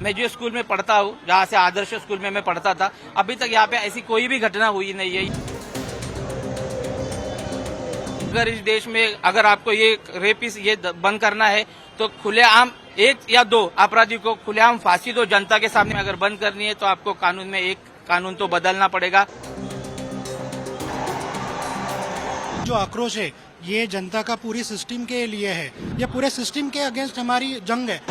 मैं जो स्कूल में पढ़ता हूँ, जहाँ से आदर्श स्कूल में मैं पढ़ता था, अभी तक यहाँ पे ऐसी कोई भी घटना हुई नहीं है। अगर इस देश में अगर आपको ये रेपिस ये बंद करना है तो खुलेआम एक या दो अपराधी को खुलेआम फांसी दो जनता के सामने। अगर बंद करनी है तो आपको कानून में एक कानून तो बदलना पड़ेगा। जो आक्रोश है ये जनता का पूरी सिस्टम के लिए है, ये पूरे सिस्टम के अगेंस्ट हमारी जंग है।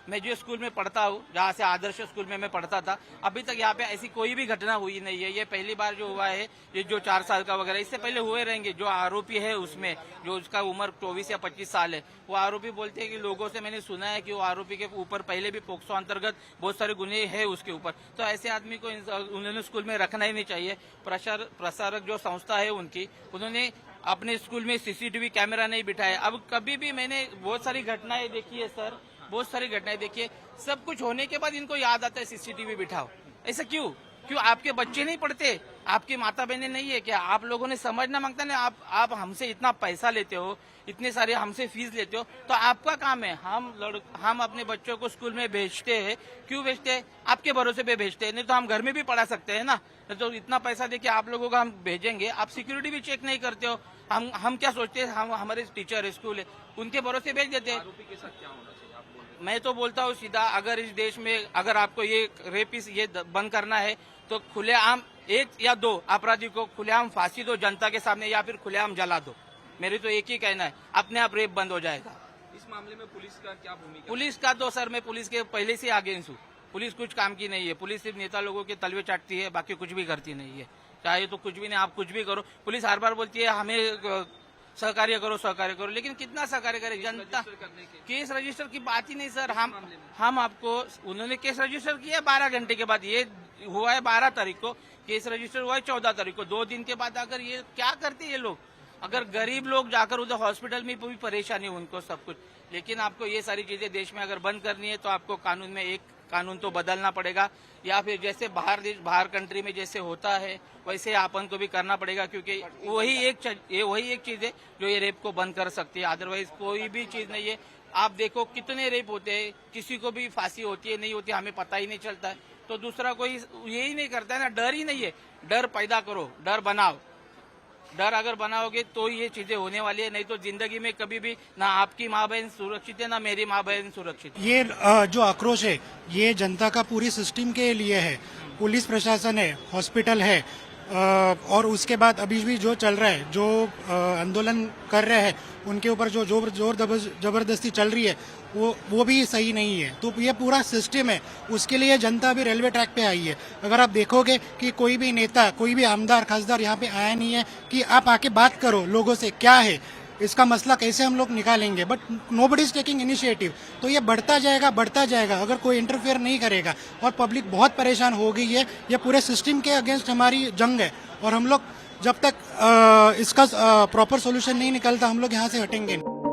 मैं जो स्कूल में पढ़ता हूँ, जहाँ से आदर्श स्कूल में मैं पढ़ता था, अभी तक यहाँ पे ऐसी कोई भी घटना हुई नहीं है। ये पहली बार जो हुआ है, ये जो 4 साल का वगैरह, इससे पहले हुए रहेंगे। जो आरोपी है उसमें जो उसका उम्र 24 या 25 साल है, वो आरोपी बोलते हैं कि लोगों से मैंने सुना है कि वो आरोपी के ऊपर पहले भी पोक्सो अंतर्गत बहुत सारे गुने है उसके ऊपर। तो ऐसे आदमी को उन्होंने स्कूल में रखना ही नहीं चाहिए। प्रसारक जो संस्था है उनकी, उन्होंने अपने स्कूल में सीसीटीवी कैमरा नहीं बिठाया। अब कभी भी मैंने बहुत सारी घटनाएं देखी है सर, बहुत सारी घटनाएं देखिए। सब कुछ होने के बाद इनको याद आता है सीसीटीवी बिठाओ। ऐसा क्यों? आपके बच्चे नहीं पढ़ते? आपकी माता बहनें नहीं है क्या? आप लोगों ने समझना मांगता ना। आप हमसे इतना पैसा लेते हो, इतने सारे हमसे फीस लेते हो, तो आपका काम है। हम अपने बच्चों को स्कूल में भेजते हैं। क्यों भेजते हैं? आपके भरोसे पे भेजते हैं। नहीं तो हम घर में भी पढ़ा सकते हैं ना। तो इतना पैसा देके आप लोगों को हम भेजेंगे, आप सिक्योरिटी भी चेक नहीं करते हो। हम क्या सोचते हैं, हम हमारे टीचर स्कूल है, उनके भरोसे भेज देते हैं। मैं तो बोलता हूँ सीधा, अगर इस देश में अगर आपको ये रेपिस ये बंद करना है तो खुलेआम एक या दो अपराधी को खुलेआम फांसी दो जनता के सामने, या फिर खुलेआम जला दो। मेरी तो एक ही कहना है, अपने आप रेप बंद हो जाएगा। इस मामले में पुलिस का क्या भूमिका? पुलिस का तो सर मैं पुलिस के पहले से अगेंस्ट हूँ। पुलिस कुछ काम की नहीं है। पुलिस सिर्फ नेता लोगों के तलवे चाटती है, बाकी कुछ भी करती नहीं है। चाहे तो कुछ भी नहीं, आप कुछ भी करो। पुलिस हर बार बोलती है हमें सहकार्य करो, लेकिन कितना सहकार्य करे जनता? केस रजिस्टर की बात ही नहीं सर। हम आपको, उन्होंने केस रजिस्टर किया 12 घंटे के बाद। ये हुआ है 12 तारीख को, केस रजिस्टर हुआ है 14 तारीख को। 2 दिन के बाद अगर ये क्या करते ये लोग? अगर गरीब लोग जाकर उधर हॉस्पिटल में भी परेशानी हो उनको सब कुछ। लेकिन आपको ये सारी चीजें देश में अगर बंद करनी है तो आपको कानून में एक कानून तो बदलना पड़ेगा, या फिर जैसे बाहर कंट्री में जैसे होता है वैसे अपन को भी करना पड़ेगा। क्योंकि वही एक चीज है जो ये रेप को बंद कर सकती है। अदरवाइज कोई भी चीज नहीं है। आप देखो कितने रेप होते हैं, किसी को भी फांसी होती है नहीं होती हमें पता ही नहीं चलता है। तो दूसरा कोई यही नहीं करता है ना। डर ही नहीं है। डर पैदा करो, डर बनाओ। डर अगर बनाओगे तो ये चीजें होने वाली है। नहीं तो जिंदगी में कभी भी ना आपकी माँ बहन सुरक्षित है, ना मेरी माँ बहन सुरक्षित है। ये जो आक्रोश है ये जनता का पूरी सिस्टम के लिए है। पुलिस प्रशासन है, हॉस्पिटल है, और उसके बाद अभी भी जो चल रहा है, जो आंदोलन कर रहे हैं उनके ऊपर जो जोर जबरदस्ती चल रही है वो भी सही नहीं है। तो ये पूरा सिस्टम है, उसके लिए जनता भी रेलवे ट्रैक पे आई है। अगर आप देखोगे कि कोई भी नेता, कोई भी आमदार खासदार यहाँ पे आया नहीं है कि आप आके बात करो लोगों से, क्या है इसका मसला, कैसे हम लोग निकालेंगे, but nobody is taking initiative. तो ये बढ़ता जाएगा अगर कोई इंटरफेयर नहीं करेगा। और पब्लिक बहुत परेशान हो गई है। ये पूरे सिस्टम के अगेंस्ट हमारी जंग है, और हम लोग जब तक इसका प्रॉपर सोल्यूशन नहीं निकलता हम लोग यहाँ से हटेंगे नहीं।